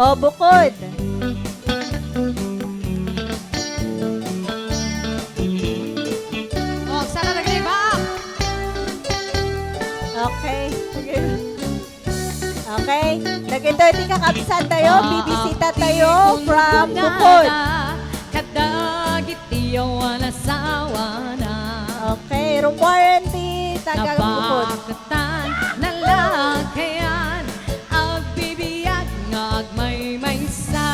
O, bukod. Oh, sana nag-ibang. Okay. Okay. Nagito, hindi ka kabisat tayo. Bibisita tayo from bukod. Kadagit iyaw nasawa na. Okay. Room warranty. Taga bukod. Nabakatan nalakayan ang bibiyag ng agmay-maysa.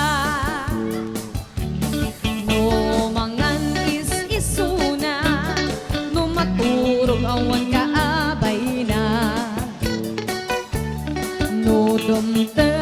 No mangan is-isuna, no maturog awan kaabay na. No dumte